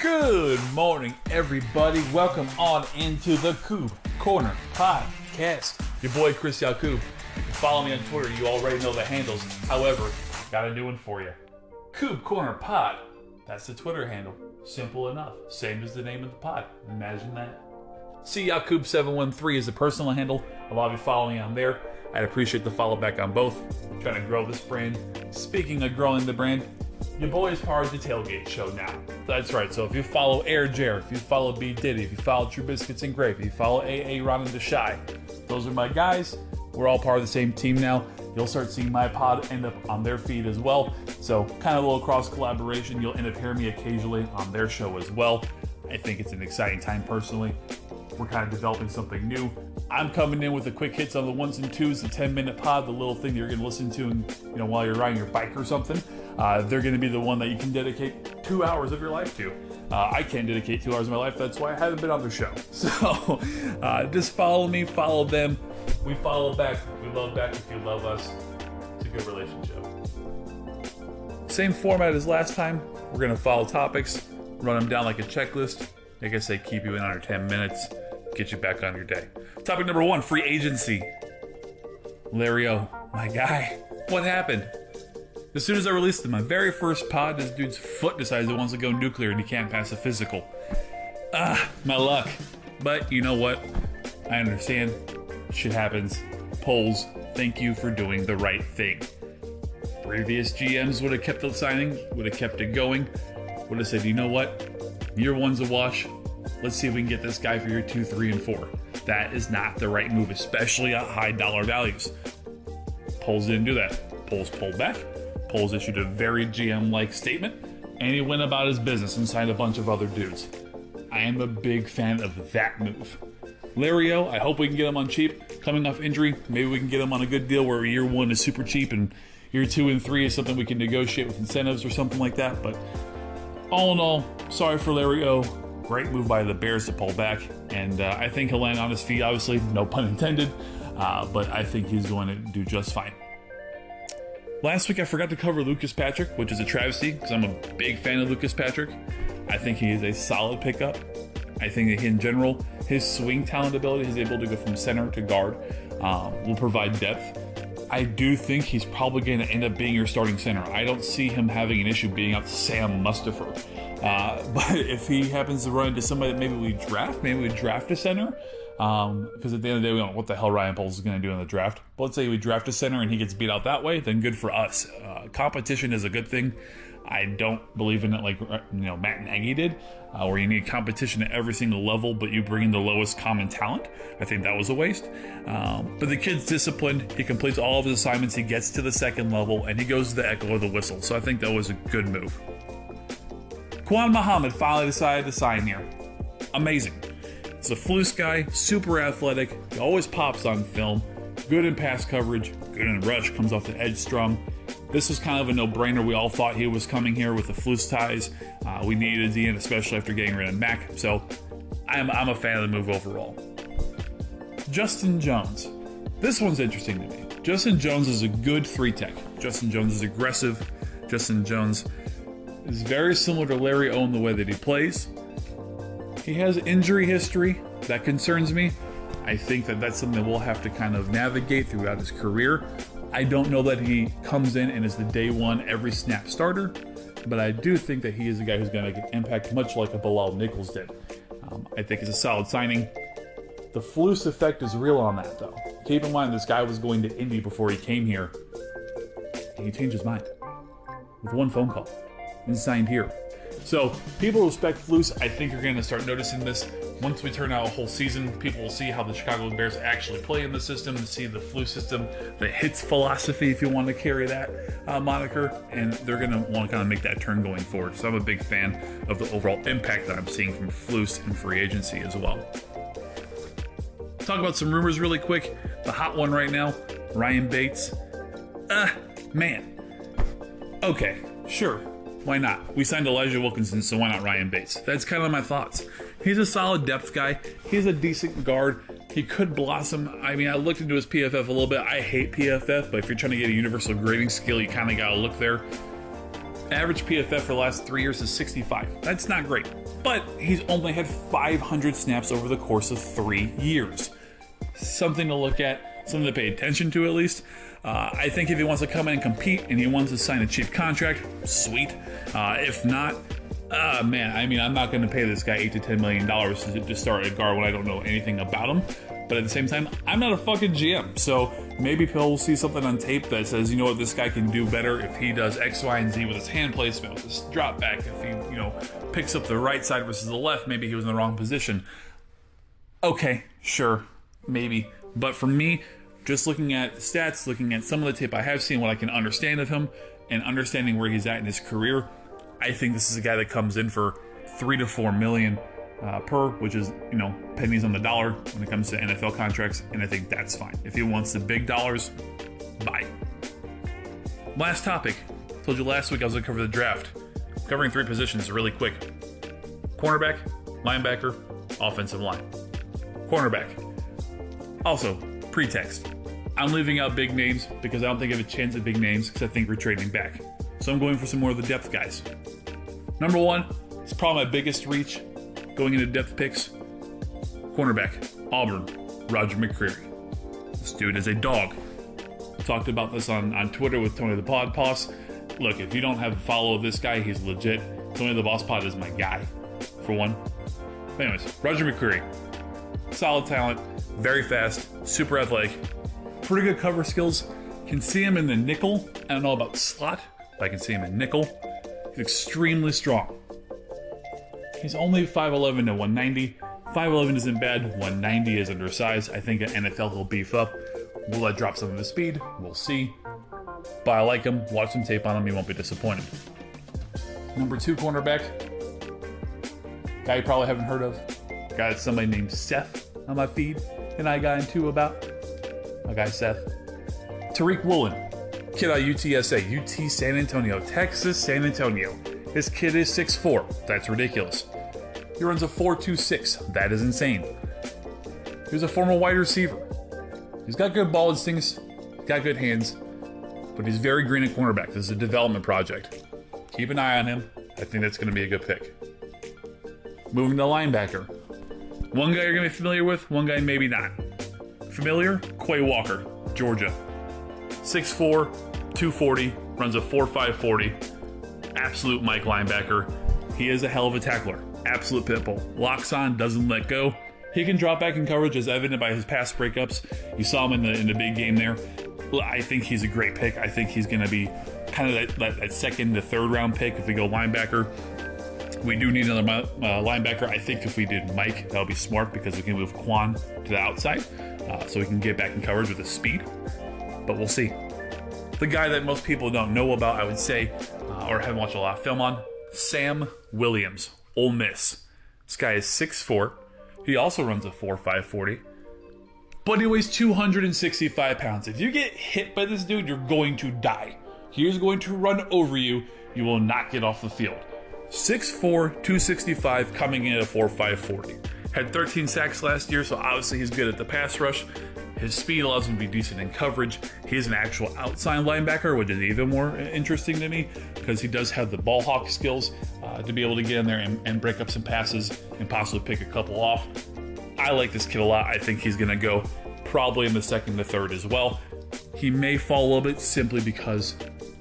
Good morning, everybody. Welcome on into the Coub Corner Podcast. Your boy, Chris Yacoub. Follow me on Twitter. You already know the handles. However, got a new one for you. Coub Corner Pod. That's the Twitter handle. Simple enough. Same as the name of the pod. Imagine that. C Yacoub713 is the personal handle. A lot of you follow me on there. I'd appreciate the follow back on both. I'm trying to grow this brand. Speaking of growing the brand, your boy is part of the DaTailgate show now. That's right. So if you follow Air Jer, if you follow B Diddy, if you follow True Biscuits and Gravy, if you follow AA Ron and Deshae, those are my guys. We're all part of the same team now. You'll start seeing my pod end up on their feed as well. So kind of a little cross collaboration. You'll end up hearing me occasionally on their show as well. I think it's an exciting time personally. We're kind of developing something new. I'm coming in with the quick hits on the ones and twos, the 10-minute pod, the little thing you're going to listen to while you're riding your bike or something. They're going to be the one that you can dedicate 2 hours of your life to. I can't dedicate 2 hours of my life. That's why I haven't been on their show. So just follow me, follow them. We follow back. We love back if you love us. It's a good relationship. Same format as last time. We're going to follow topics, run them down like a checklist. Like I say, keep you in under 10 minutes, get you back on your day. Topic number 1, free agency. Larry O, my guy. What happened? As soon as I released my very first pod, this dude's foot decides he wants to go nuclear and he can't pass a physical. My luck. But you know what? I understand. Shit happens. Polls, thank you for doing the right thing. Previous GMs would have kept the signing, would have kept it going, would have said, you know what? Year 1's a wash. Let's see if we can get this guy for year 2, 3, and 4. That is not the right move, especially at high dollar values. Polls didn't do that. Polls pulled back. Polls issued a very GM-like statement, and he went about his business and signed a bunch of other dudes. I am a big fan of that move. Larry O, I hope we can get him on cheap. Coming off injury, maybe we can get him on a good deal where year 1 is super cheap and year 2 and 3 is something we can negotiate with incentives or something like that. But all in all, sorry for Larry O. Great move by the Bears to pull back, and I think he'll land on his feet, obviously, no pun intended, but I think he's going to do just fine. Last week I forgot to cover Lucas Patrick, which is a travesty because I'm a big fan of Lucas Patrick. I think he is a solid pickup. I think that in general, his swing talent ability, he's able to go from center to guard, will provide depth. I do think he's probably going to end up being your starting center. I don't see him having an issue being out Sam Mustafa. But if he happens to run into somebody that maybe we draft a center, because at the end of the day, we don't know what the hell Ryan Poles is going to do in the draft. But let's say we draft a center and he gets beat out that way, then good for us. Competition is a good thing. I don't believe in it like Matt Nagy did, where you need competition at every single level, but you bring in the lowest common talent. I think that was a waste. But the kid's disciplined. He completes all of his assignments. He gets to the second level, and he goes to the echo of the whistle. So I think that was a good move. Quan Muhammad finally decided to sign here. Amazing. It's a Flus guy, super athletic. He always pops on film. Good in pass coverage, good in rush, comes off the edge strong. This was kind of a no-brainer. We all thought he was coming here with the Flus ties. We needed a DN, especially after getting rid of Mac. So I'm a fan of the move overall. Justin Jones. This one's interesting to me. Justin Jones is a good 3-tech. Justin Jones is aggressive. Justin Jones is very similar to Larry O in the way that he plays. He has injury history. That concerns me. I think that that's something that we'll have to kind of navigate throughout his career. I don't know that he comes in and is the day one every snap starter, but I do think that he is a guy who's going to make an impact much like a Bilal Nichols did. I think it's a solid signing. The Flus effect is real on that, though. Keep in mind, this guy was going to Indy before he came here, and he changed his mind with one phone call and signed here. So people who respect Flus, I think, are going to start noticing this. Once we turn out a whole season, people will see how the Chicago Bears actually play in the system, to see the Flus system, the hits philosophy, if you want to carry that moniker, and they're going to want to kind of make that turn going forward. So I'm a big fan of the overall impact that I'm seeing from Flus and free agency as well. Talk about some rumors really quick. The hot one right now, Ryan Bates. Man. Okay, sure. Why not? We signed Elijah Wilkinson, so why not Ryan Bates? That's kind of my thoughts. He's a solid depth guy. He's a decent guard. He could blossom. I mean, I looked into his PFF a little bit. I hate PFF, but if you're trying to get a universal grading skill, you kind of got to look there. Average PFF for the last 3 years is 65. That's not great, but he's only had 500 snaps over the course of 3 years. Something to look at, something to pay attention to at least. I think if he wants to come in and compete and he wants to sign a cheap contract, sweet. If not, man, I mean, I'm not going to pay this guy $8 to $10 million to start at guard when I don't know anything about him. But at the same time, I'm not a fucking GM, so maybe he'll see something on tape that says, you know what, this guy can do better if he does X, Y, and Z with his hand placement, with his drop back. If he, picks up the right side versus the left, maybe he was in the wrong position. Okay, sure, maybe. But for me, just looking at stats, looking at some of the tape I have seen, what I can understand of him, and understanding where he's at in his career, I think this is a guy that comes in for $3 to $4 million per, which is, pennies on the dollar when it comes to NFL contracts, and I think that's fine. If he wants the big dollars, bye. Last topic. Told you last week I was going to cover the draft. Covering 3 positions really quick. Cornerback, linebacker, offensive line. Cornerback. Also, pretext. I'm leaving out big names because I don't think I have a chance at big names because I think we're trading back. So I'm going for some more of the depth guys. Number 1, it's probably my biggest reach going into depth picks. Cornerback, Auburn, Roger McCreary. This dude is a dog. I talked about this on Twitter with Tony the Pod Boss. Look, if you don't have a follow of this guy, he's legit. Tony the Boss Pod is my guy, for one. But anyways, Roger McCreary. Solid talent, very fast, super athletic, pretty good cover skills. Can see him in the nickel. I don't know about slot, but I can see him in nickel. He's extremely strong. He's only 5'11 to 190. 5'11 isn't bad. 190 is undersized. I think at NFL he'll beef up. Will that drop some of his speed? We'll see. But I like him. Watch some tape on him. You won't be disappointed. Number 2 cornerback. Guy you probably haven't heard of. Got somebody named Seth on my feed, and I got into about. My guy Seth. Tariq Woolen. Kid out of UTSA. UT San Antonio. Texas San Antonio. This kid is 6'4". That's ridiculous. He runs a 4.26. That is insane. He was a former wide receiver. He's got good ball instincts, got good hands, but he's very green at cornerback. This is a development project. Keep an eye on him. I think that's going to be a good pick. Moving to linebacker. One guy you're going to be familiar with, one guy maybe not. Familiar? Quay Walker, Georgia. 6'4", 240, runs a 4.5 40. Absolute Mike linebacker. He is a hell of a tackler. Absolute pit bull. Locks on, doesn't let go. He can drop back in coverage as evident by his pass breakups. You saw him in the big game there. I think he's a great pick. I think he's going to be kind of that second to third round pick if we go linebacker. We do need another linebacker. I think if we did Mike, that would be smart because we can move Quan to the outside so we can get back in coverage with his speed. But we'll see. The guy that most people don't know about, I would say, or haven't watched a lot of film on, Sam Williams, Ole Miss. This guy is 6'4". He also runs a 4.5 40. But he weighs 265 pounds. If you get hit by this dude, you're going to die. He is going to run over you. You will not get off the field. 6'4", 265, coming in at a 4.5 40. Had 13 sacks last year, so obviously he's good at the pass rush. His speed allows him to be decent in coverage. He's an actual outside linebacker, which is even more interesting to me because he does have the ball hawk skills to be able to get in there and break up some passes and possibly pick a couple off. I like this kid a lot. I think he's going to go probably in the second to third as well. He may fall a little bit simply because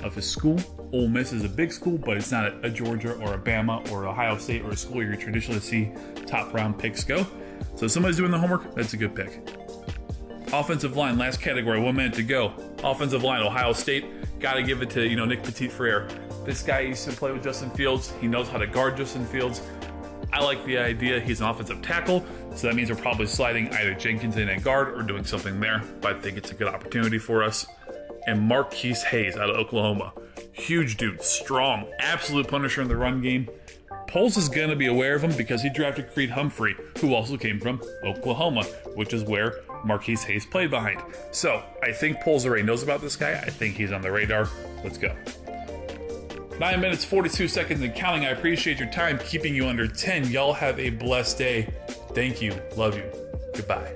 of his school. Ole Miss is a big school, but it's not a Georgia or a Bama or Ohio State or a school you traditionally see top round picks go. So if somebody's doing the homework, that's a good pick. Offensive line, last category, 1 minute to go. Offensive line, Ohio State. Got to give it to Nick Petit-Frere. This guy used to play with Justin Fields. He knows how to guard Justin Fields. I like the idea. He's an offensive tackle, so that means we're probably sliding either Jenkins in at guard or doing something there, but I think it's a good opportunity for us. And Marquise Hayes out of Oklahoma. Huge dude, strong, absolute punisher in the run game. Poles is going to be aware of him because he drafted Creed Humphrey, who also came from Oklahoma, which is where Marquise Hayes played behind. So I think Poles already knows about this guy. I think he's on the radar. Let's go. 9 minutes, 42 seconds and counting. I appreciate your time, keeping you under 10. Y'all have a blessed day. Thank you. Love you. Goodbye.